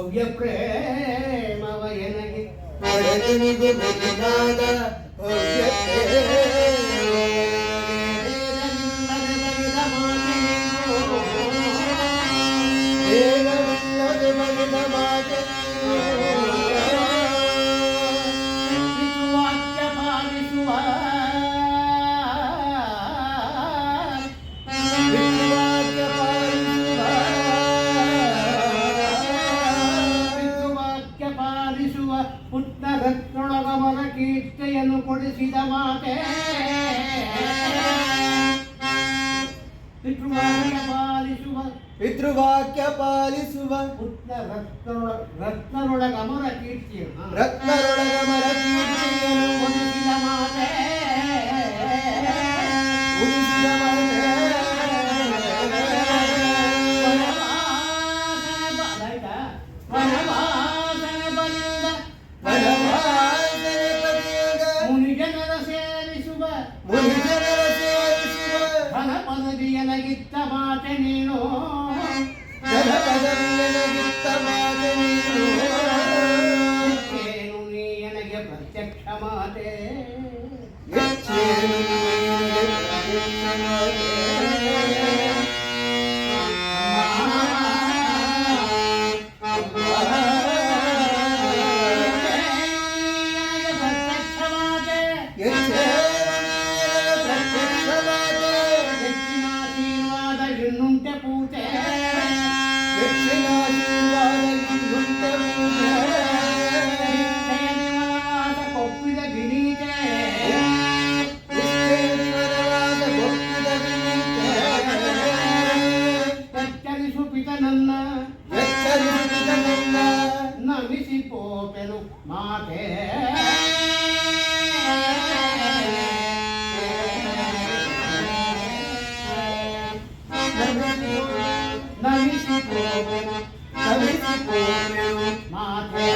ಭವ್ಯ ಪ್ರೇಮವ ಎನಗೆ ಒಡೆದನಿಗೆ ಮೆಲಿನಾದ ಭವ್ಯ ದೇವವಿಲ್ಲದೆ ಬಗೆದ ಮಾತೆ ವಾಕ್ಯ ಪಾಲಿಸುವ ಪುಟ್ಟ ರತ್ನೊಳಗಮನ ಕೀರ್ತಿಯನ್ನು ಕೊಡಿಸಿದ ಮಾತೆ ಪಿತೃವಾಕ್ಯ ಪಾಲಿಸುವ ಪುಟ್ಟ ರತ್ನರೊಳಗಮನ ಕೀರ್ತಿಯನ್ನು ರತ್ನರೊಳಗಮನ ಕೀರ್ತಿಯನ್ನು ಕೊಡಿಸಿದ ಮಾತೆ ಉಳಿಸಿದ ಮುನಿಜನರ ಸೇರಿಸುವ ಘನ ಪದವಿಯನಗಿತ್ತ ಮಾತೆ ನೀನು ಜನಪದವಿಯನಗಿತ್ತ ಮಾತೆ ನೀನು ಹೆಚ್ಚೇನು ನೀ ನನಗೆ ಪ್ರತ್ಯಕ್ಷ ಮಾತೆ ಹೆಚ್ಚೇನು ಪ್ರತ್ಯಕ್ಷ ಮಾತೆ ನಮಿಸಿ ಪೋಪೆನು ಮಾತೆ ನಮಿಸಿ ಪೋಪೆನು ಮಾತೆ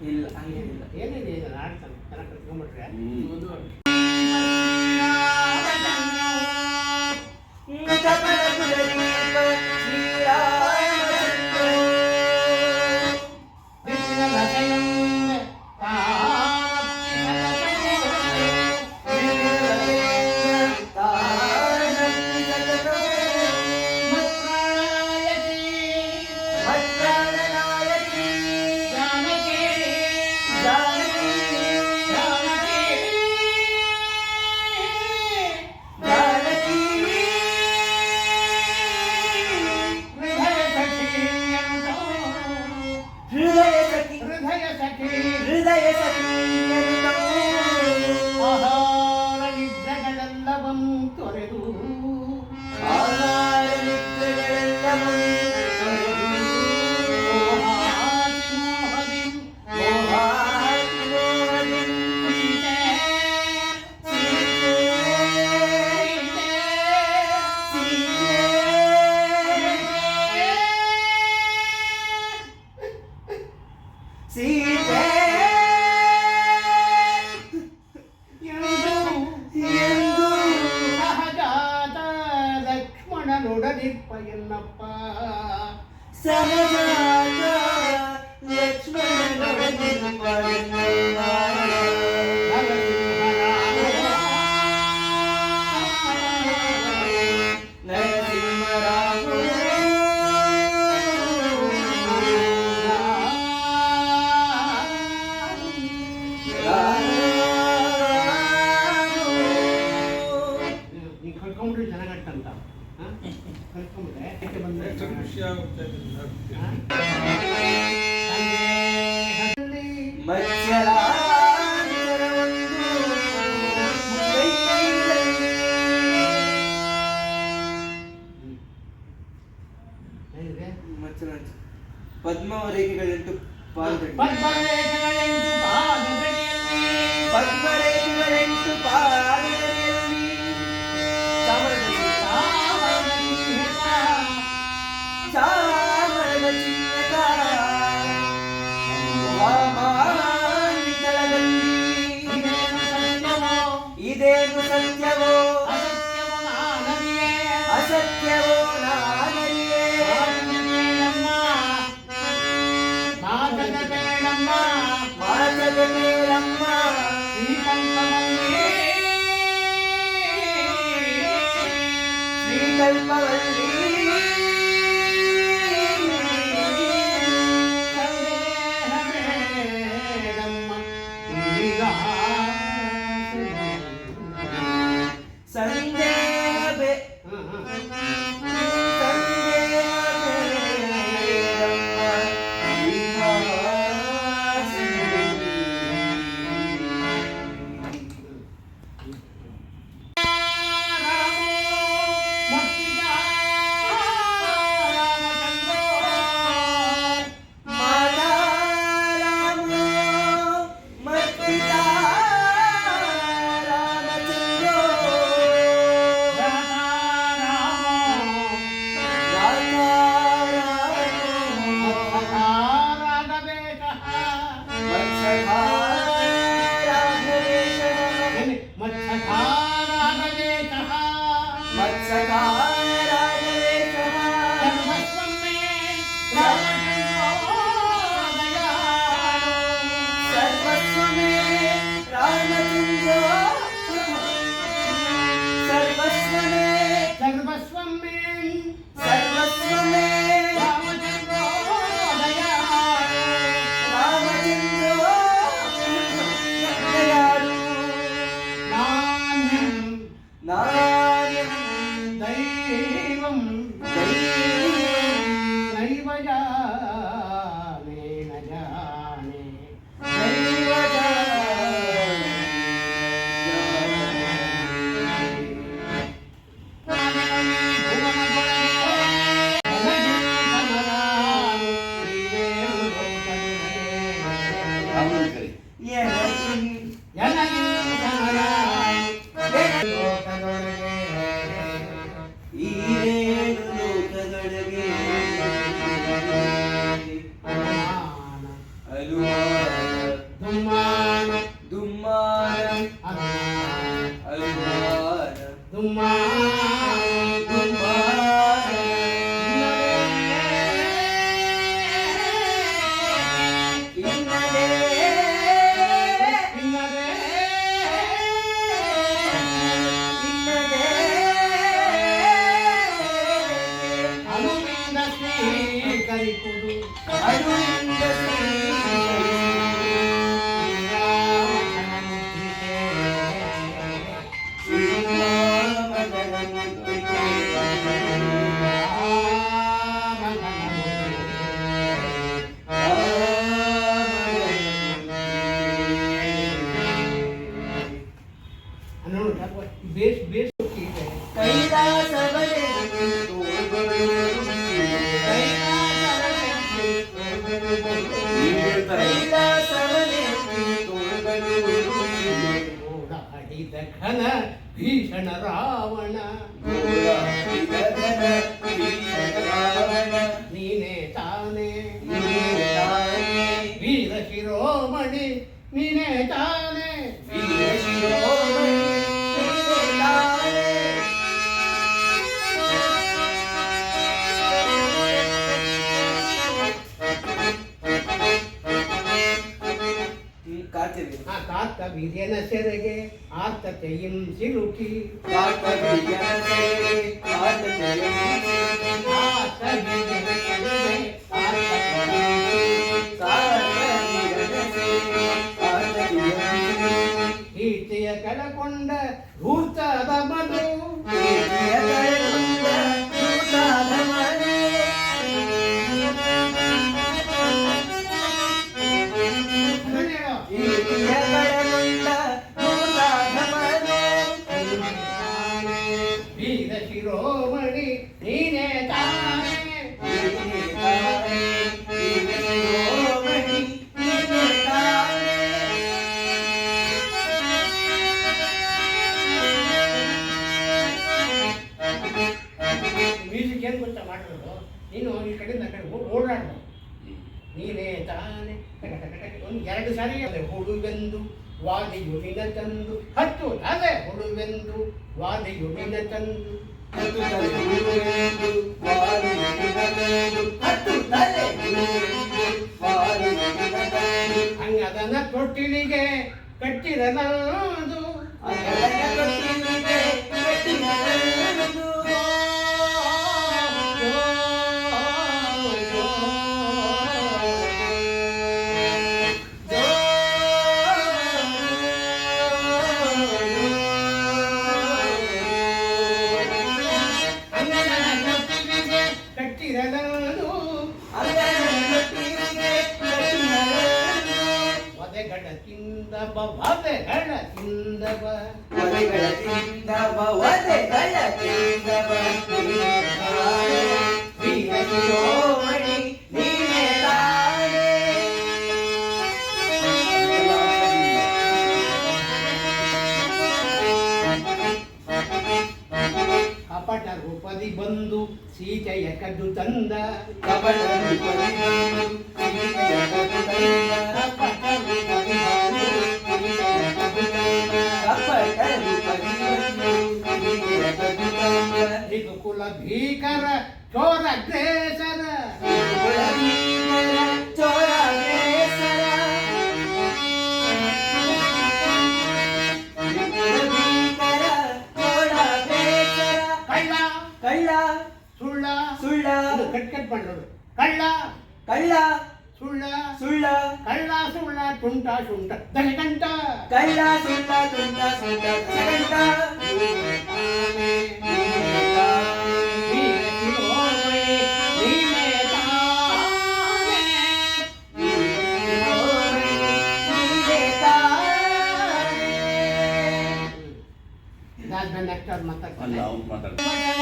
ಇಲ್ಲ ಹಂಗೇನಿಲ್ಲ. ಏನಿದೆ ಇದು ಆಡ್ತಾನೆ ಚೆನ್ನಾಗಿ ಕಲ್ತ್ಕೊಂಡ್ಬಿಟ್ರೆ ಹೃದಯ ಸಖಿ ಆಹಾರ ನಿದ್ರೆಗಳೆಲ್ಲವನ್ನು ತೊರೆದು ಆಹಾರ ನಿದ್ರೆಗಳೆಲ್ಲವನ್ನು ತೊರೆದು ಮೋಹಾದಿ ಮೋಹಾದಿ ಮೋಹದಿ ಸೀತೆ ಸೀತೆ ಎಂದು ಸಹಜಾತ ಲಕ್ಷ್ಮಣನೊಡನಿಪ್ಪ ಎನ್ನಪ್ಪ ಸಹಜಾತ ಲಕ್ಷ್ಮಣನೊಡನಿಪ್ಪ ಎನ್ನಪ್ಪ. ನೀ ಕಳ್ಕೊಂಡ್ಬಿಟ್ರೆ ಚೆನ್ನಾಗಟ್ಟಂತ ಕಳ್ಕೊಂಡ್ಬಿಟ್ರೆ ಯಾಕೆ ಬಂದ್ರೆ ಖುಷಿ ಆಗುತ್ತೆ ಮತ್ಸ್ಯರಾಜರವೊಂದು ಮುಂಬೈನಲ್ಲಿ ಪದ್ಮರೇಖೆಗಳೆಂಟು ಪಾದದಲ್ಲಿ ಪದ್ಮರೇಖೆಗಳೆಂಟು ಪಾದದಲ್ಲಿ ಚಾಮರದ ಚಿನ್ನದ ವಾಮಾಂತಳದಲ್ಲಿ ಇದೇನು ಸತ್ಯವೋ ಅಸತ್ಯವೋ ನಾನರಿಯೇ. ಮಾತದ ಮೇಲಮ್ಮ ಶ್ರೀಕಲ್ಪವಲ್ಲಿ ಸಂದೇಹ ಈ ಲೋಕದೊಳಗೆ ಕೈಕುದು ಅರುಳಿಂದ ಬೇಸ್ ಬೇಸ್ ಕೈಲಾಸವೇ ಓಡಾಡಿದ ಘನ ಭೀಷಣ ರಾವಣ ನೀನೇ ತಾನೇ ವೀರ ಶಿರೋಮಣಿ ನೀನೇ ತಾನೇ ಕಾತ ವೀರ್ಯನ ಸೆರೆಗೆ ಆರ್ತತೆಯಂ ಸಿಲುಕಿ ಕಾತ ವೀರ್ಯನ ಸೆರೆಗೆ ಈಚೆಯ ಕೆಳಕೊಂಡ ಭೂತದ ಮನು ವೀರ ಶಿರೋಮಣಿ ನೀನೇ ತಾನೇ ಮ್ಯೂಸಿಕ್ ಏನು ಗೊತ್ತಾ ಮಾಡೋದು ನೀನು ಈ ಕಡೆಯಿಂದ ಆ ಕಡೆ ಓಡಾಡ್ದು ನೀನೇ ತಾನೇ ಟಕ ಟಕ ಟಕ ಒಂದು 2 ಸಾರಿ ಅದೇ ಹುಡುವೆಂದು ವಾದಿಯುಮಿನ ತಂದು ಹತ್ತು ಅದೇ ಹುಡುವೆಂದು ವಾದಿಯುಮಿನ ತಂದು ಹಂಗದನ ತೊಟ್ಟಿಲಿಗೆ ಕಟ್ಟಿರಲಾದು ಕಪಟ ರೂಪದಿ ಬಂದು ಸೀತೆಯ ಕದ್ದು ತಂದ ಕಪಟ ರೂಪದಿ ಬಂದು ಸೀತೆಯ ಕದ್ದು ತಂದ ಕಪಟ ರೂಪದಿ ಬಂದು ಸೀತೆಯ ಕದ್ದು ತಂದ ಕಪಟ ರೂಪದಿ ಬಂದು ಸೀತೆಯ ಕದ್ದು ತಂದ ಇದು ಕುಲ ಭೀಕರ ಚೋರ ಅಗ್ರೇಸರ ಕುಲ ಭೀಕರ ಚೋರ ಅಗ್ರೇಸರ ಕಳ್ಳ ಸುಳ್ಳ ಸುಳ್ಳ ಕಟ್ ಮಾಡೋದು ಕಳ್ಳ ಕಳ್ಳ ಸುಳ್ಳ ಸುಳ್ಳ ಕಳ್ಳ ಸುಳ್ಳ ತುಂಟ ಶುಂಠ ದಶಕಂಠ ಕಳ್ಳ ಸುಳ್ಳ ತುಂಟ ಶುಂಠ ದಶಕಂಠ ನೆಕ್ಸ್ಟ್ ಮಾತಾಡ್ತಾರೆ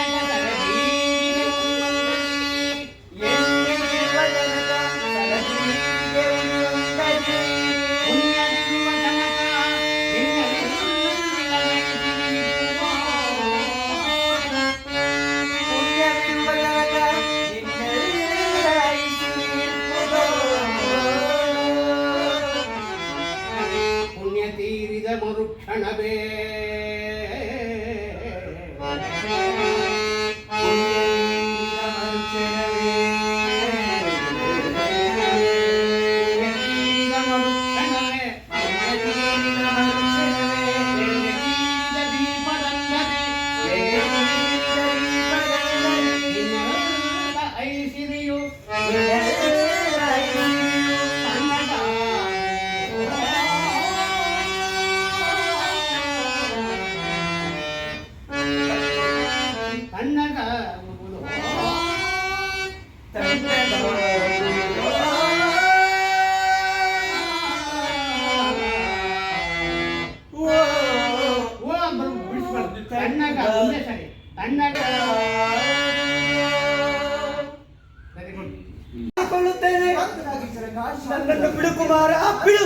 ಮಾಡಿಕೊಳ್ಳುತ್ತೇನೆ. ಶಾಂತರಾಗಿ ಜನಕ, ನನ್ನನ್ನು ಬಿಡು ಕುಮಾರ, ಬಿಡು.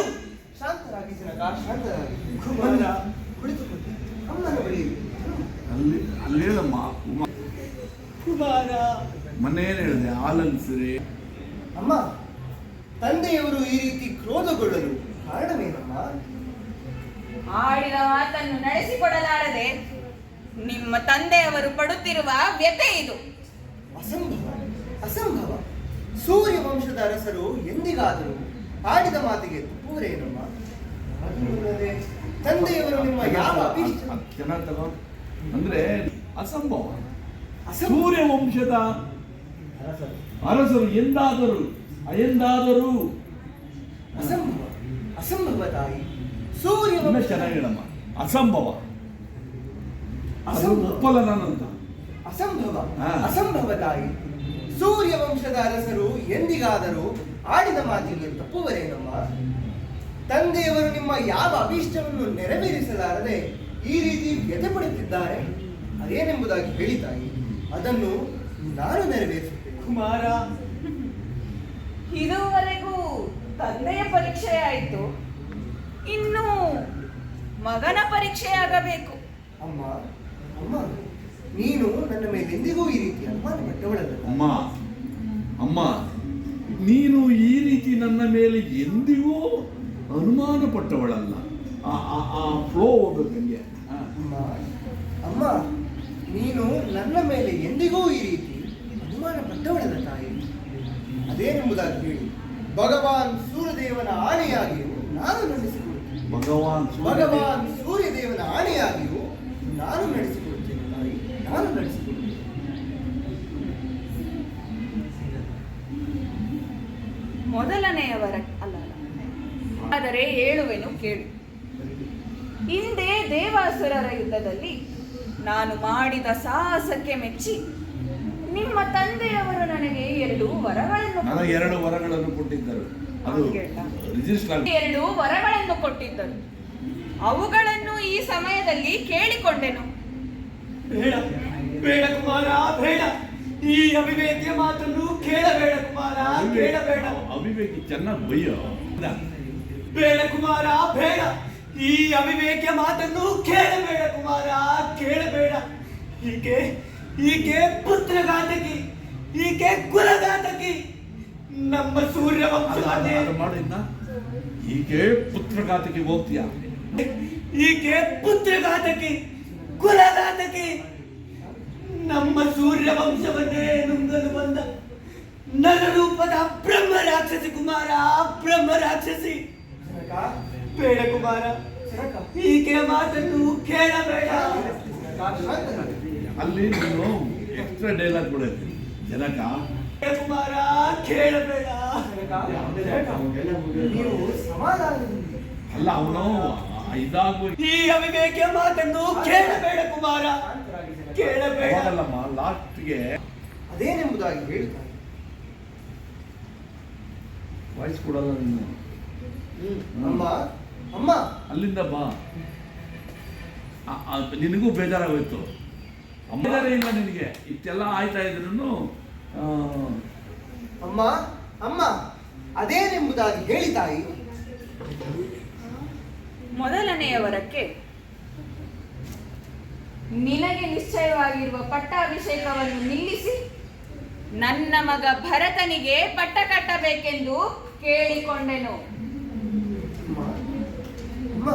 ಶಾಂತರಾಗಿ ಜನಕ, ಶಾಂತರಾಗಿ. ಕುಮಾರ ಕುಳಿತುಕೊಳ್ಳಿ. ಅಮ್ಮನ ಬಳಿ ಅಲ್ಲೇನಮ್ಮ ಕುಮಾರ. ಮನೇನು ಹೇಳಿದೆ ಹಾಲನ್ಸಿರಿ. ಅಮ್ಮ, ತಂದೆಯವರು ಈ ರೀತಿ ಕ್ರೋಧಗೊಳ್ಳಲು ಕಾರಣವೇನಮ್ಮ? ಆಡಿದ ಮಾತನ್ನು ನಡೆಸಿಕೊಡಲಾರದೆ ನಿಮ್ಮ ತಂದೆಯವರು ಪಡುತ್ತಿರುವ ವ್ಯಥೆ ಇದು. ಅಸಂಭವ, ಅಸಂಭವ. ಸೂರ್ಯ ವಂಶದ ಅರಸರು ಎಂದಿಗಾದರೂ ಆಡಿದ ಮಾತಿಗೆ ತಪ್ಪುವರೇನಮ್ಮ? ಅದಲ್ಲದೆ ತಂದೆಯವರು ನಿಮ್ಮ ಯಾವ ಅಭೀಷ್ಟ ಚೆನ್ನಾಗಿ ತಗೋ. ಅಂದ್ರೆ ಅಸಂಭವ. ಅಸಂಭವ ಸೂರ್ಯ ವಂಶದ ಅರಸರು ಎಂದಾದರೂ ಅಸಂಭವ, ಅಸಂಭವ ತಾಯಿ. ಸೂರ್ಯ ಇನ್ನೂ ವಂಶದ ಚೆನ್ನಾಗಿ ಹೇಳಮ್ಮ. ಅಸಂಭವ. ಅದು ಅಸಂಭವ. ಒಪ್ಪಲನಂತ. ಅಸಂಭವ, ಹಾ. ಅಸಂಭವ ತಾಯಿ. ಸೂರ್ಯ ವಂಶದ ಅರಸರು ಎಂದಿಗಾದರೂ ಆಡಿದ ಮಾತಿಗೆ ತಪ್ಪುವರೇನಮ್ಮ? ತಂದೆಯವರು ನಿಮ್ಮ ಯಾವ ಅಭೀಷ್ಟವನ್ನು ನೆರವೇರಿಸಲಾರದೆ ಈ ರೀತಿ ವ್ಯಥೆ ಪಡುತ್ತಿದ್ದಾರೆ. ಅದೇನೆಂಬುದಾಗಿ ಹೇಳಿ ತಾಯಿ, ಅದನ್ನು ನಾನು ನೆರವೇರಿಸುತ್ತೇನೆ. ಕುಮಾರ, ಇದುವರೆಗೂ ತಂದೆಯ ಪರೀಕ್ಷೆಯಾಯಿತು, ಇನ್ನು ಮಗನ ಪರೀಕ್ಷೆಯಾಗಬೇಕು. ಅಮ್ಮ, ಅಮ್ಮ, ನೀನು ನನ್ನ ಮೇಲೆ ಎಂದಿಗೂ ಈ ರೀತಿ ಅನುಮಾನ ಪಟ್ಟವಳಲ್ಲ. ಅಮ್ಮ ನೀನು ಈ ರೀತಿ ನನ್ನ ಮೇಲೆ ಎಂದಿಗೂ ಅನುಮಾನ ಪಟ್ಟವಳಲ್ಲ. ಆ ಫ್ಲೋ ಹೋಗ್ಬೇಕು ಹಂಗೆ. ಅಮ್ಮ, ಅಮ್ಮ, ನೀನು ನನ್ನ ಮೇಲೆ ಎಂದಿಗೂ ಈ ರೀತಿ ಅನುಮಾನ ಪಟ್ಟವಳಲ್ಲ ತಾಯಿ. ಅದೇನೆಂಬುದಾಗಿ ಹೇಳಿ. ಭಗವಾನ್ ಸೂರ್ಯದೇವನ ಆಣೆಯಾಗಿಯೂ ನಾನು ನಡೆಸಿಕೊಡುತ್ತೇನೆ. ಭಗವಾನ್ ಸೂರ್ಯದೇವನ ಆಣೆಯಾಗಿಯೂ ನಾನು ನಡೆಸಿಕೊಡುತ್ತೇನೆ ತಾಯಿ, ನಾನು ನಡೆಸಿಕೊಡುತ್ತೇನೆ. ಮೊದಲನೆಯವರ ಅಲ್ಲ, ಆದರೆ ಹೇಳುವೆನು ಕೇಳು. ಹಿಂದೆ ದೇವಾಸುರರ ಯುದ್ಧದಲ್ಲಿ ನಾನು ಮಾಡಿದ ಸಾಹಸಕ್ಕೆ ಮೆಚ್ಚಿ ನಿಮ್ಮ ತಂದೆಯವರು ನನಗೆ 2 ವರಗಳನ್ನು ನನಗೆ 2 ವರಗಳನ್ನು ಕೊಟ್ಟಿದ್ದರು. ಅದು ರಿಜಿಸ್ಟರ್ 2 ವರಗಳನ್ನು ಕೊಟ್ಟಿದ್ದರು. ಅವುಗಳನ್ನು ಈ ಸಮಯದಲ್ಲಿ ಕೇಳಿಕೊಂಡೆನು. ಬೇಡ ಬೇಡ ಕುಮಾರ, ಬೇಡ. ಈ ಅವಿವೇಕಿಯ ಮಾತನ್ನು ಕೇಳಬೇಡ ಕುಮಾರ, ಕೇಳಬೇಡ. ಅವಿವೇಕಿ ಚೆನ್ನಾಗಿ ಬಯ್ಯೋ. ಬೇಡ ಕುಮಾರ, ಬೇಡ. ಈ ಅವಿವೇಕಿಯ ಮಾತನ್ನು ಕೇಳಬೇಡ ಕುಮಾರ, ಕೇಳಬೇಡ. ಈಕೆ ಪುತ್ರಘಾತಕಿ, ಈಕೆ ಕುಲಘಾತಕಿ. ನಮ್ಮ ಸೂರ್ಯ ವಂಶವಾದಿ. ಮಾಡಿದ್ನ ಈಕೆ ಪುತ್ರಘಾತಕ್ಕೆ ಹೋಗ್ತೀಯ. ಈಕೆ ಪುತ್ರಘಾತಕಿ, ಕುಲಘಾತಕಿ. ನಮ್ಮ ಸೂರ್ಯ ವಂಶವನ್ನೇ ನುಂಗಲು ಬಂದ ನರರೂಪದ ಬ್ರಹ್ಮ ರಾಕ್ಷಸಿ ಕುಮಾರ, ಬ್ರಹ್ಮ ರಾಕ್ಷಸಿ. ಜನಕ, ಬೇಡ ಕುಮಾರ, ಜನಕ, ಈಕೆ ಮಾತನ್ನು ಕೇಳಬೇಡ. ಶಾಂತರಾಗಿ. ಅಲ್ಲಿ ನೀನು ಎಕ್ಸ್ಟ್ರಾ ಡೈಲಾಗ್ ಕೊಡೈತಿ. ಜನಕ ಬೇಡ ಕುಮಾರ, ಕೇಳಬೇಡ. ನೀವು ಸಮಾಧಾನದಿಂದ ಅಲ್ಲ, ಅವನು ಇದಾಗುವ ಈ ಅವಿವೇಕಿಯ ಮಾತನ್ನು ಕೇಳಬೇಡ ಕುಮಾರ, ಕೇಳಬೇಡ. ಅವಾಗಲ್ಲಮ್ಮ, ಲಾಸ್ಟ್ಗೆ ಅದೇನೆಂಬುದಾಗಿ ಹೇಳ್ತಾರೆ. ವಾಯ್ಸ್ ಕೊಡಲ್ಲ ನೀನು. ಅಮ್ಮ, ಅಮ್ಮ, ಅಲ್ಲಿಂದ ಬಾ. ನಿನಗೂ ಬೇಜಾರಾಗೋಯ್ತು. ಬೇಜಾರೇ ಇಲ್ಲ ನಿನಗೆ. ಇಷ್ಟೆಲ್ಲ ಆಯ್ತಾ ಇದ್ರು ಅಮ್ಮ, ಅಮ್ಮ, ಅದೇನೆಂಬುದಾಗಿ ಹೇಳಿ ತಾಯಿ. ಮೊದಲನೆಯ ವರಕ್ಕೆ ನಿನಗೆ ನಿಶ್ಚಯವಾಗಿರುವ ಪಟ್ಟಾಭಿಷೇಕವನ್ನು ನಿಲ್ಲಿಸಿ ನನ್ನ ಮಗ ಭರತನಿಗೆ ಪಟ್ಟ ಕಟ್ಟಬೇಕೆಂದು ಕೇಳಿಕೊಂಡೆನು. ಅಮ್ಮ, ಅಮ್ಮ,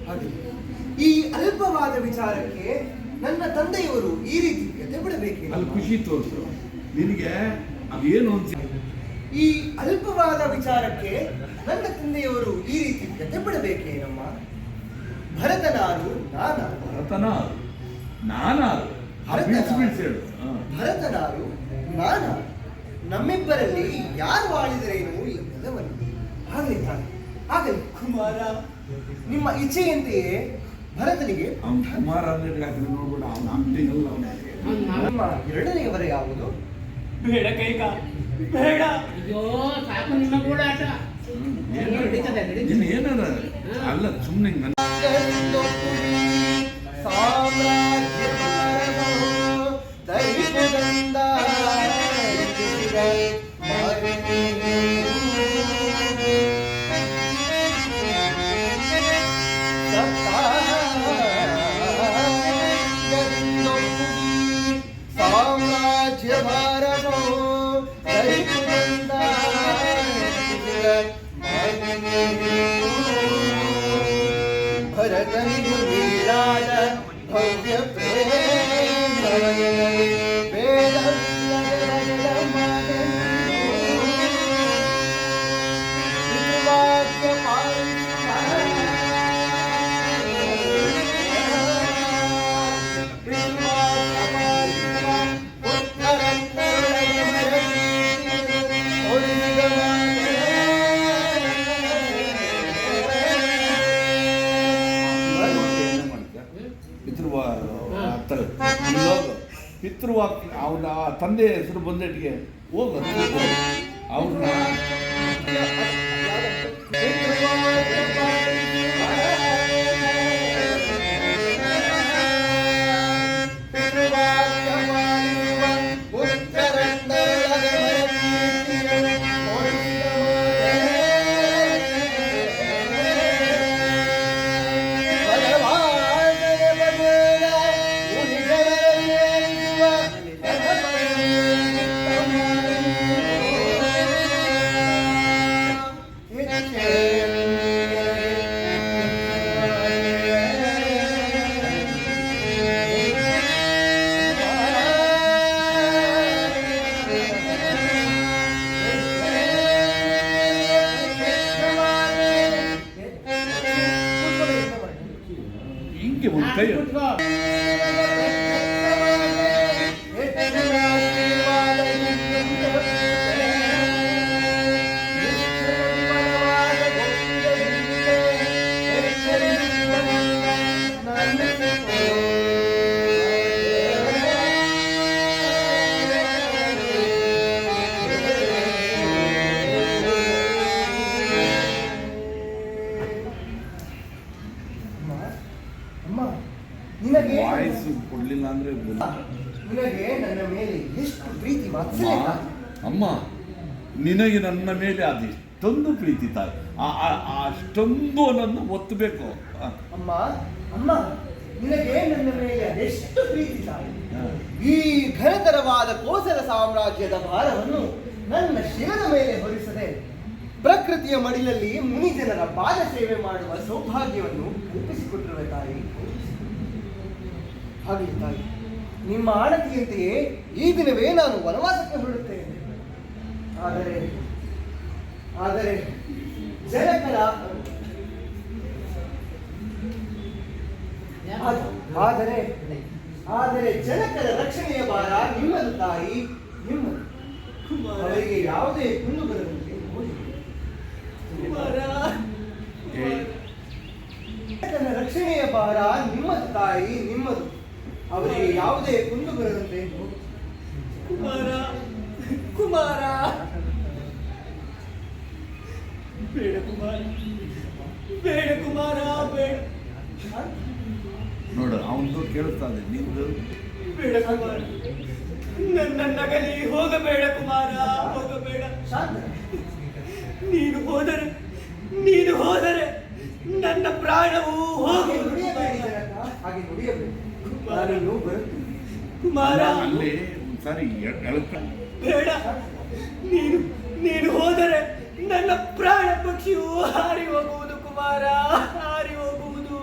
ಹಾಗೆ ಈ ಅಲ್ಪವಾದ ವಿಚಾರಕ್ಕೆ ನನ್ನ ತಂದೆಯವರು ಈ ರೀತಿ ವ್ಯಥೆ ಬಿಡಬೇಕೆ? ಅಲ್ಲಿ ಖುಷಿ ತೋರಿಸು. ನಿನಗೆ ಅದೇನು ಅಂತ. ಈ ಅಲ್ಪವಾದ ವಿಚಾರಕ್ಕೆ ನನ್ನ ತಂದೆಯವರು ಈ ರೀತಿ ವ್ಯಥೆ ಬಿಡಬೇಕೇನಮ್ಮ? ಭರತನಾರು ನಾನಾರು, ಭರತನಾರು ನಾನಾರು. ಬಿಡಿಸಿ ಹೇಳು. ಭರತನಾರು ನಾನಾರು, ನಮ್ಮಿಬ್ಬರಲ್ಲಿ ಯಾರು ಆಳಿದರೇನು ಎಂಬುದವನು. ಆಗಲಿ ತಾನೆ, ಆಗಲಿ ಕುಮಾರ, ನಿಮ್ಮ ಇಚ್ಛೆಯಂತೆಯೇ ಭರತನಿಗೆ. ಅವ್ನು ಕುಮಾರ ಅಂದ್ರೆ ನೋಡ್ಬೇಡ, ಅವನ ಅಂಟಿಗಲ್ಲ ಅವನೇ. ನಿಮ್ಮ ಎರಡನೆಯವರ ಯಾವುದು? ಬೇಡ ಕೈಕ, ಬೇಡ. ಅಯ್ಯೋ ಸಾಕು ನಿಮ್ಮ ಗೂಡಾಟ. ನಡೀತದೆ, ನಡೀತದೆ. ನೀನು ಏನಾರ ಅಲ್ಲ, ಸುಮ್ಮನೆ ಸಾಮ್ರಾಜ್ಯ ಭರತನಿಗೂ ನೀಡಾದ ಭವ್ಯ ಪ್ರೇಮ ಬೇಡಲ್ಲದೆ ಬರೆದ ವಾಕ್ಯ ಪಿತೃವಾಕ್ ಅವನ ತಂದೆ ಹೆಸರು ಬಂದಟ್ಟಿಗೆ ಹೋಗು ಅವ್ರನ್ನ ಹಿಂಗೆ ಒಂದು ಕೈ ವಾಯ್ಸ್ ಕೊಡ್ಲಿಲ್ಲ ಅಂದ್ರೆ ನಿನಗೆ ನನ್ನ ಮೇಲೆ ಎಷ್ಟು ಪ್ರೀತಿ ವಾತ್ಸಲ್ಯ ಅಮ್ಮ ನಿನಗೆ ನನ್ನ ಮೇಲೆ ಅದೆಷ್ಟೊಂದು ಪ್ರೀತಿ ತಾಯಿ ಅಷ್ಟೊಂದು ನನ್ನ ಒತ್ತಬೇಕು ಅಮ್ಮ ಅಮ್ಮ ನಿನಗೆ ನನ್ನ ಮೇಲೆ ಅದೆಷ್ಟು ಪ್ರೀತಿ ತಾಯಿ ಈ ಘನತರವಾದ ಕೋಸಲ ಸಾಮ್ರಾಜ್ಯದ ಭಾರವನ್ನು ನನ್ನ ಶಿರದ ಮೇಲೆ ಹೊರಿಸದೆ ಪ್ರಕೃತಿಯ ಮಡಿಲಲ್ಲಿ ಮುನಿಜನರ ಪಾದ ಸೇವೆ ಮಾಡುವ ಸೌಭಾಗ್ಯವನ್ನು ಕಲ್ಪಿಸಿಕೊಟ್ಟಿರುವೆ ತಾಯಿ. ಹಾಗೆ ತಾಯಿ, ನಿಮ್ಮ ಆಣತಿಯಂತೆಯೇ ಈ ದಿನವೇ ನಾನು ವನವಾಸಕ್ಕೆ ಹೊರಡುತ್ತೇನೆ. ಆದರೆ ಜನಕರ ಆದರೆ ಜನಕರ ರಕ್ಷಣೆಯ ಭಾರ ನಿಮ್ಮದು ತಾಯಿ, ನಿಮ್ಮದು. ಅವರಿಗೆ ಯಾವುದೇ ಕುಂದು ಬರದಂತೆ ಜನಕರ ರಕ್ಷಣೆಯ ಭಾರ ನಿಮ್ಮದು ತಾಯಿ, ನಿಮ್ಮದು. ಅವರಿಗೆ ಯಾವುದೇ ಕುಂದು ಬರದಂತೆ ಕುಮಾರ ಕುಮಾರ ಬೇಡ ಕುಮಾರ, ಬೇಡ ಕುಮಾರ, ಬೇಡ. ನೋಡು ಅವನು ಕೇಳಿಸ್ತಾ ಇದೆ, ನಿಂದು ಬೇಡ ಕುಮಾರ, ನನ್ನ ನಗಲಿ ಹೋಗಬೇಡ ಕುಮಾರ, ಹೋಗಬೇಡ. ಶಾಂತ, ನೀನು ಹೋದರೆ ನನ್ನ ಪ್ರಾಣವು ಹಾಗೆ ಹೋಗಿ ನುಡಿಯಬೇಡಿ ಜನಕ, ಹಾಗೆ ನುಡಿಯಬೇಡಿ. ನಾನಿನ್ನು ಬರುತ್ತೇನೆ ಕುಮಾರ. ಅಲ್ಲಿ ಒಂದ್ಸಾರಿ ಬೇಡ, ನೀನು ಹೋದರೆ ನನ್ನ ಪ್ರಾಣ ಪಕ್ಷಿಯು ಹಾರಿ ಹೋಗುವುದು ಕುಮಾರ, ಹಾರಿ ಹೋಗುವುದು.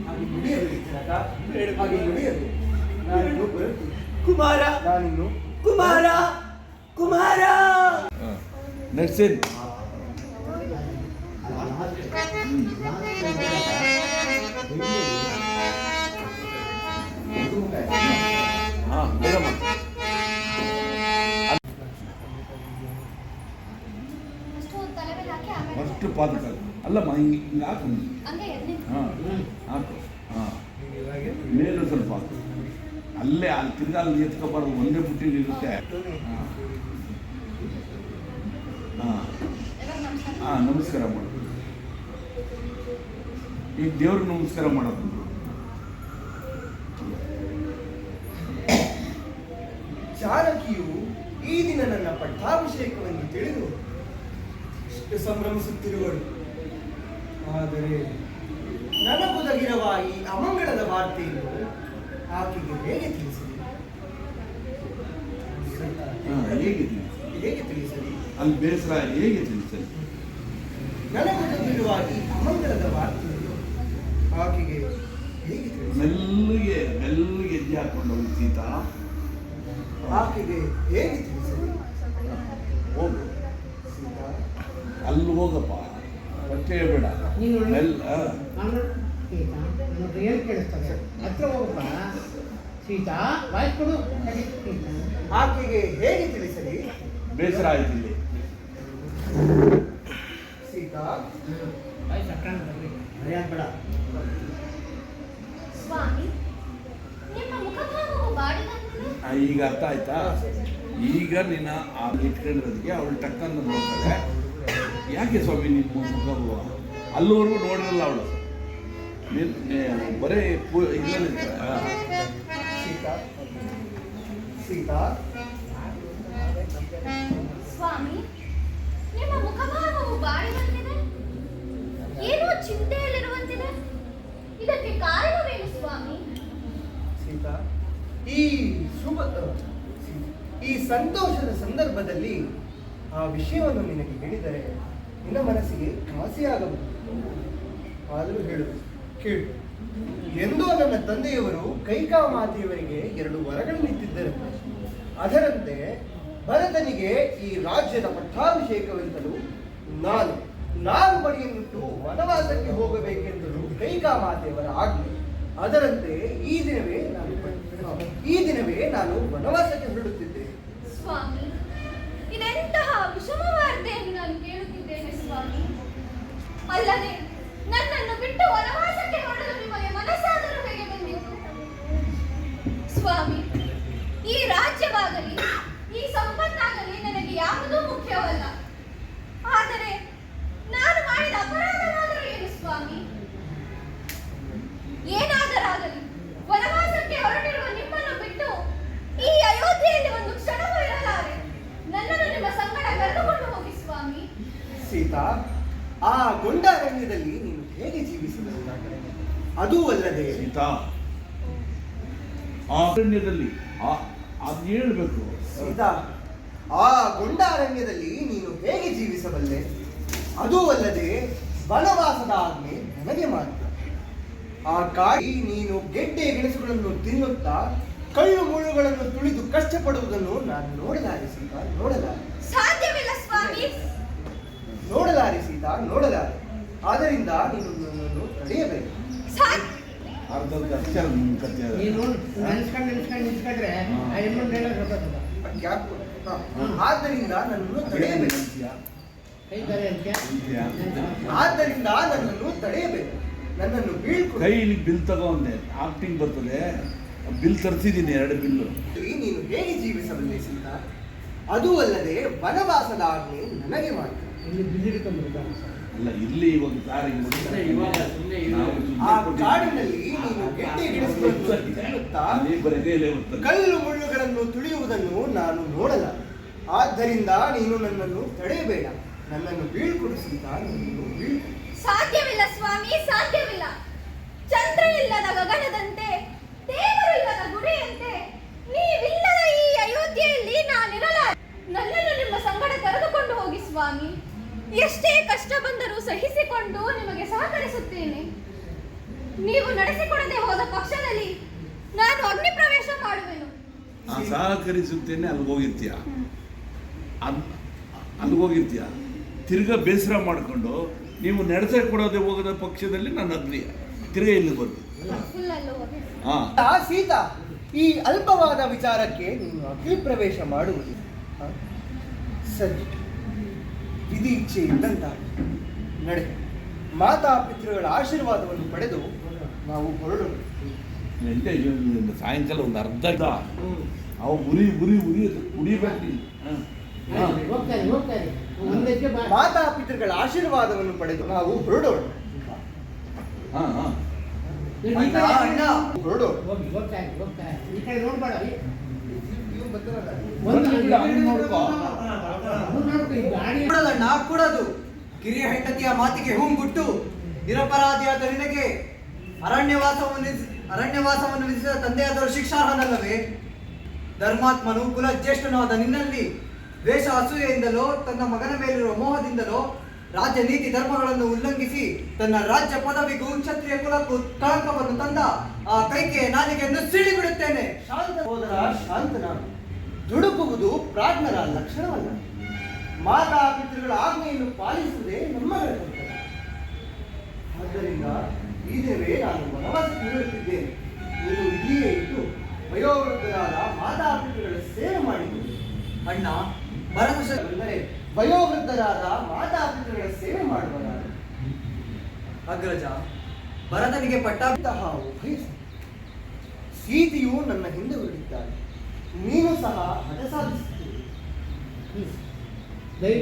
ಹಾಗೆ ನುಡಿಯಬೇಡಿ ಜನಕ, ಬೇಡ. ಹಾಗೆ ನುಡಿಯಬೇಡಿ. ನಾನಿನ್ನು ಬರುತ್ತೇನೆ ಕುಮಾರ, ನಾನಿನ್ನು ಕುಮಾರ, ಕುಮಾರ. ನರ್ಸಿನ್ ಬೇಡಮ್ಮ. ಫಸ್ಟ್ ಪಾದಕ ಅಲ್ಲಮ್ಮ, ಹಿಂಗೆ ಹಾಕು. ಹಾಂ ಹಾಕು. ಹಾಂ ಮೇಲೂ ಸ್ವಲ್ಪ ಹಾಕು. ಅಲ್ಲೇ ಅಲ್ಲಿ ತಿರ್ಗಾ ಅಲ್ಲಿ ಎತ್ಕೊಬಾರ್ದು, ಒಂದೇ ಬುಟ್ಟಿಲಿ ಇರುತ್ತೆ. ಹಾಂ ಹಾಂ ಹಾಂ, ನಮಸ್ಕಾರ ಮಾಡು. ಈಗ ದೇವ್ರಿಗೆ ನಮಸ್ಕಾರ ಮಾಡೋದು. ಜಾನಕಿಯು ಈ ದಿನ ನನ್ನ ಪಟ್ಟಾಭಿಷೇಕವನ್ನು ತಿಳಿದು ಎಷ್ಟು ಸಂಭ್ರಮಿಸುತ್ತಿರುವಳು. ಆದರೆ ನನಗೊದಗಿರುವ ಈ ಅಮಂಗಳದ ವಾರ್ತೆಯನ್ನು ಆಕೆಗೆ ಹೇಗೆ ತಿಳಿಸಲಿ? ಹೇಗೆ ಹೇಗೆ ತಿಳಿಸಲಿ? ಅಲ್ಲಿ ಬೇಸರ ಹೇಗೆ ತಿಳಿಸಲಿ? ನನಗೊದಗಿರುವ ಕೇಳುತ್ತಿರುವ ಈ ಅಮಂಗಲದ ವಾರ್ತೆಯನ್ನು ಆಕೆಗೆ ಹೇಗೆ ತಿಳಿಸಿ ಮೆಲ್ಲಗೆ ಹೆಜ್ಜೆ ಹಾಕೊಂಡು ಹೋಗಿ ಸೀತಾ. ಆಕೆಗೆ ಹೇಗೆ ತಿಳಿಸಲಿ ಹೋಗು, ಸೀತಾ? ಅಲ್ಲಿ ಹೋಗಪ್ಪ, ಬಟ್ಟೆ ಬೇಡ. ನೀನು ಮೆಲ್ಲ ನಾನು ಸೀತಾ ನನ್ನ ಏನು ಕೇಳಿಸ್ತದೆ ಹತ್ರ ಹೋಗಪ್ಪ. ಸೀತಾ ವಾಯ್ಸ್ ಕೊಡು. ಸೀತಾ ಆಕೆಗೆ ಹೇಗೆ ತಿಳಿಸಲಿ ಬೇಸರ ಆಯ್ತು ಇಲ್ಲಿ. ಸೀತಾ? ವಾಯ್ಸ್ ಅಕ್ರಾಂತ ಬೇಡ. ಸ್ವಾಮಿ, ನಿಮ್ಮ ಮುಖಭಾವವು ಬಾಡಿದಂತಿದೆ. ಈಗ ಅರ್ಥ ಆಯ್ತಾ? ಈಗ ನಿನ್ನ ಆ ಇಟ್ಕೊಂಡಿರೋದಕ್ಕೆ ಅವಳು ಟಕ್ಕಂತ ನೋಡ್ತಾಳೆ. ಯಾಕೆ ಸ್ವಾಮಿ ನಿಮ್ಮ ಮುಖ ಅಲ್ಲಿವರೆಗೂ ನೋಡಿರಲ್ಲ ಅವಳು, ಬರೀ ಇದರಲ್ಲಿ. ಸೀತಾ? ಸೀತಾ? ಸ್ವಾಮಿ, ನಿಮ್ಮ ಮುಖಭಾವವು ಬಾಡಿದಂತಿದೆ. ಏನೋ ಚಿಂತೆಯಲ್ಲಿರುವಂತಿದೆ. ಇದಕ್ಕೆ ಕಾರಣವೇನು ಸ್ವಾಮಿ? ಸೀತಾ, ಈ ಸಂತೋಷದ ಸಂದರ್ಭದಲ್ಲಿ ಆ ವಿಷಯವನ್ನು ನಿನಗೆ ಹೇಳಿದರೆ ನಿನ್ನ ಮನಸ್ಸಿಗೆ ಘಾಸಿಯಾಗಬಹುದು. ಆದರೂ ಹೇಳು, ಕೇಳು. ಎಂದೋ ನನ್ನ ತಂದೆಯವರು ಕೈಕಾಮಾತೆಯವರಿಗೆ 2 ವರಗಳನ್ನಿತ್ತಿದ್ದರು. ಅದರಂತೆ ಭರತನಿಗೆ ಈ ರಾಜ್ಯದ ಪಟ್ಟಾಭಿಷೇಕವೆಂತಲೂ ನಾನು ಬಳಿಯನ್ನಿಟ್ಟು ವನವಾಸಕ್ಕೆ ಹೋಗಬೇಕೆಂದರೂ ಕೈಕಾಮಾತೆಯವರ ಆಜ್ಞೆ. ಅದರಂತೆ ಈ ದಿನವೇ ನಾನು ವನವಾಸಕ್ಕೆ ಹೊರಡುತ್ತಿದ್ದೆ. ಸ್ವಾಮಿ, ಇದೆಂತಹ ವಿಷಮ ವಾರ್ತೆಯನ್ನು ನಾನು ಕೇಳುತ್ತಿದ್ದೇನೆ ಸ್ವಾಮಿ. ಅಲ್ಲದೆ ನನ್ನನ್ನು ಬಿಟ್ಟು ವನವಾಸಕ್ಕೆ ಹೊರಡಲು ನಿಮಗೆ ಮನಸ್ಸಾದರೂ ಹೇಗೆ ಬಂದಿತು? ಸ್ವಾಮಿ, ಈ ರಾಜ್ಯವಾಗಲಿ ಈ ಸಂಪತ್ತಾಗಲಿ ನನಗೆ ಯಾವುದೂ ಮುಖ್ಯವಲ್ಲ. ಆದರೆ ನಾನು ಮಾಡಿದ ಅಪರಾಧವಾದರೂ ಏನು ಸ್ವಾಮಿ? ಏನಾದರಾಗಲಿ ವನವಾಸಕ್ಕೆ ಹೊರಟಿರುವ ನಿಮ್ಮನ್ನು ಬಿಟ್ಟು ಈ ಅಯೋಧ್ಯೆಯಲ್ಲಿ ಒಂದು ಕ್ಷಣವೂ ಇರಲಾರೆ. ನನ್ನನ್ನು ನಿಮ್ಮ ಸಂಗಡ ಕರೆದುಕೊಂಡು ಹೋಗಿ ಸ್ವಾಮಿ. ಸೀತಾ, ಆ ಗೊಂಡಾರಣ್ಯದಲ್ಲಿ ನೀನು ಹೇಗೆ ಜೀವಿಸಬಹುದಾಗಿದೆ? ಅದೂ ಅಲ್ಲದೆ ಸೀತಾ, ಆ ಅರಣ್ಯದಲ್ಲಿ ಅದು ಹೇಳ್ಬೇಕು. ಸೀತಾ, ಆ ಗೊಂಡಾರಣ್ಯದಲ್ಲಿ ನೀನು ಹೇಗೆ ಜೀವಿಸಬಲ್ಲೆ? ಅದೂ ಅಲ್ಲದೆ ವನವಾಸದ ಆಜ್ಞೆ ನನಗೆ ಮಾತ್ರ. ಆ ಕಾಡಿ ನೀನು ಗೆಡ್ಡೆ ಗೆಣಸುಗಳನ್ನು ತಿನ್ನುತ್ತಾ ಕಳ್ಳು ಮುಳ್ಳುಗಳನ್ನು ತುಳಿದು ಕಷ್ಟಪಡುವುದನ್ನು ನಾನು ನೋಡಲಾರೆ ಸೀತಾ, ನೋಡಲಾರೆ. ಸಾಧ್ಯವಿಲ್ಲ ಸ್ವಾಮಿ. ನೋಡಲಾರೆ ಸೀತಾ, ನೋಡಲಾರೆ. ಆದ್ದರಿಂದ ನೀನು ನನ್ನನ್ನು ತಡೆಯಬೇಕು. ಅರ್ಧಕ್ಕೆ ಅಕ್ಷರ ನಿನ್ನ ಕಥೆ ಅದು. ನೀನು ನಿಲ್ಸ್ಕೊಂಡ್ರೆ ಆ ಹೆಣ್ಣು ಹೇಳೋದು ಗೊತ್ತಾಗ್ತದ. ಗ್ಯಾಪ್ ಕೊಡು. ಆದ್ದರಿಂದ ನನ್ನನ್ನು ತಡೆಯಬೇಕು. ಕೈ ಗಾಳಿ ಅಂತ್ಯ ಆದ್ದರಿಂದ ನನ್ನನ್ನು ತಡೆಯಬೇಕು. ನನ್ನನ್ನು ಬೀಳ್ಕೊಡು. ಕೈಲಿ ಬಿಲ್ ತಗೊಂಡೆ, ಆಕ್ಟಿಂಗ್ ಬರ್ತದೆ. Bill ತರಿಸಿದ್ದೀನಿ, 2 bill. ನೀನು ಹೇಗೆ ಜೀವಿಸಬಲ್ಲೆ ಸೀತಾ? ಅದೂ ಅಲ್ಲದೆ ವನವಾಸದ ಆಜ್ಞೆ ನನಗೆ ಮಾತ್ರ. ಇಲ್ಲಿ ಬಿದ್ದಿಡ್ಕೊಂಡ್ಬಿಡ್ತಾನೆ ಸರ್. ಅಲ್ಲ, ಇಲ್ಲಿ ಒಂದು ದಾರಿಗೆ ಆ ಕಾಡಿನಲ್ಲಿ ನೀನು ಗೆಡ್ಡೆ ಗೆಣಸುಗಳನ್ನು ತಿನ್ನುತ್ತಾ ಕಲ್ಲು ಮುಳ್ಳುಗಳನ್ನು ತುಳಿಯುವುದನ್ನು ನಾನು ನೋಡಲ್ಲ. ಆದ್ದರಿಂದ ನೀನು ನನ್ನನ್ನು ತಡೆಯಬೇಡ. ನನ್ನನ್ನು ಬೀಳ್ಕೊಡು ಸೀತಾ, ನನ್ನನ್ನು ಬೀಳ್ಕೊಡು. ಸಾಧ್ಯವಿಲ್ಲ ಸ್ವಾಮಿ, ಸಾಧ್ಯವಿಲ್ಲ. ಚಂದ್ರ ಇಲ್ಲದ ಗಗನದಂತೆ, ದೇವರಿಲ್ಲದ ಗುಡಿಯಂತೆ ನೀವಿಲ್ಲದ ಈ ಅಯೋಧ್ಯೆಯಲ್ಲಿ ನಾನಿರಲಾರೆ. ನನ್ನನ್ನು ನಿಮ್ಮ ಸಂಗಡ ಕರೆದುಕೊಂಡು ಹೋಗಿ ಸ್ವಾಮಿ. ಎಷ್ಟೇ ಕಷ್ಟ ಬಂದರೂ ಸಹಿಸಿಕೊಂಡು ನಿಮಗೆ ಸಹಕರಿಸುತ್ತೇನೆ. ನೀವು ನಡೆಸಿಕೊಡದೆ ಹೋದ ಪಕ್ಷದಲ್ಲಿ ನಾನು ಅಗ್ನಿ ಪ್ರವೇಶ ಮಾಡುವೆನು. ಸಹಕರಿಸುತ್ತೇನೆ. ಅಲ್ಲಿಗೆ ಹೋಗಿರ್ತೀಯ ತಿರ್ಗಾ ಬೇಸರ ಮಾಡಿಕೊಂಡು ನೀವು ನಡೆಸ ಕೊಡೋದೆ ಹೋಗದ ಪಕ್ಷದಲ್ಲಿ ನಾನು ಅಗ್ನಿಯ ತಿರ್ಗಾ ಇಲ್ಲಿ ಬಂದು. ಸೀತಾ, ಈ ಅಲ್ಪವಾದ ವಿಚಾರಕ್ಕೆ ನೀನು ಅಗ್ನಿ ಪ್ರವೇಶ ಮಾಡುವುದು ಸರಿ. ವಿಧಿ ಇಚ್ಛೆ ಇದ್ದಂತಾಗಿ ನಡೆ. ಮಾತಾಪಿತೃಗಳ ಆಶೀರ್ವಾದವನ್ನು ಪಡೆದು ನಾವು ಹೊರಡೋಣ. ಸಾಯಂಕಾಲ ಒಂದು ಅರ್ಧ ಅವು ಉರಿ ಕುಡಿಬೇಕು. ಹೋಗ್ತಾರೆ ಮುಂದಕ್ಕೆ ಬಾ. ಮಾತಾಪಿತೃಗಳ ಆಶೀರ್ವಾದವನ್ನು ಪಡೆದು ನಾವು ಹೊರಡೋಣ. ಹೊರಡೋಣ. ಹೋಗ್ತಾರೆ ಈ ಕಡೆ ನೋಡ್ಬೇಡ. ಕೊಡೋದು ಕಿರಿಯ ಹೆಂಡತಿಯ ಮಾತಿಗೆ ಹೂಂಗುಟ್ಟು ನಿರಪರಾಧಿಯಾದ ನಿನಗೆ ಅರಣ್ಯವಾಸವನ್ನು ವಿಧಿಸಿದ ತಂದೆಯಾದವರು ಶಿಕ್ಷಾರ್ಹನಲ್ಲವೇ? ಧರ್ಮಾತ್ಮನು ಕುಲಜ್ಯೇಷ್ಠನಾದ ನಿನ್ನಲ್ಲಿ ದ್ವೇಷ ಅಸೂಯೆಯಿಂದಲೋ ತನ್ನ ಮಗನ ಮೇಲಿರುವ ಮೋಹದಿಂದಲೋ ರಾಜ್ಯ ನೀತಿ ಧರ್ಮಗಳನ್ನು ಉಲ್ಲಂಘಿಸಿ ತನ್ನ ರಾಜ್ಯ ಪದವಿಗೂ ಕ್ಷತ್ರಿಯ ಕುಲಕ್ಕೂ ಕಳಂಕವನ್ನು ತಂದ ಆ ಕೈಕೆಯ ನಾಲಿಗೆಯನ್ನು ಸಿಡಿಬಿಡುತ್ತೇನೆ. ಶಾಂತ ಸೋದರ ಶಾಂತನಾಗು. ದುಡುಕುವುದು ಪ್ರಾಜ್ಞರ ಲಕ್ಷಣವಲ್ಲ. ಮಾತಾ ಪಿತೃಗಳ ಆಜ್ಞೆಯನ್ನು ಪಾಲಿಸುವುದೇ ನಮ್ಮ ಕರ್ತವ್ಯ. ಆದ್ದರಿಂದ ಈ ದಿನವೇ ನಾನು ವನವಾಸಕ್ಕೆ ಹೊರಡುತ್ತಿದ್ದೇನೆ. ನೀನು ಇಲ್ಲಿಯೇ ಇದ್ದು ವಯೋವೃದ್ಧರಾದ ಮಾತಾ ಪಿತೃಗಳ ಸೇವೆ ಮಾಡಿದ್ದು. ಅಣ್ಣ ಭರತ ಅಂದರೆ ವಯೋವೃದ್ಧರಾದ ಮಾತಾ ಪಿತೃಗಳ ಸೇವೆ ಮಾಡುವರಾರು. ಅಗ್ರಜ, ಭರತನಿಗೆ ಅಂತಹ ಉಭಯ ಸೀತೆಯು ನನ್ನ ಹಿಂದೆ ಹೊರಟಿದ್ದಾಳೆ. ನೀನು ಸಹ ಹಠ ಸಾಧಿಸುತ್ತೀರಿ.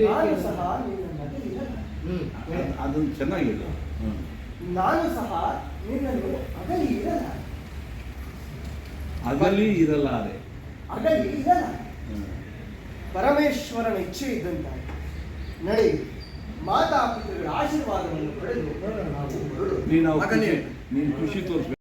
ನಾನು ಸಹ ನಿನ್ನ ನಗಲಿರಲ್ಲ. ಅದನ್ನು ಚೆನ್ನಾಗಿ ಹೇಳು. ನಾನು ಸಹ ನಿನ್ನನ್ನು ಅಗಲಿ ಇರಲ್ಲ. ಅಗಲಿ ಇರಲಾರೆ. ಅಗಲಿ ಇರಲ್ಲ. ಪರಮೇಶ್ವರನ ಇಚ್ಛೆ ಇದ್ದಂತಾಗಿ ನಡೆ. ಮಾತಾ ಪಿತೃಗಳ ಆಶೀರ್ವಾದವನ್ನು ಪಡೆದು ನಾವು ಹೊರಡು. ನೀನು ಅಗಲಿ. ನೀನು ಖುಷಿ ತೋರಿಸ್ಬೇಕು.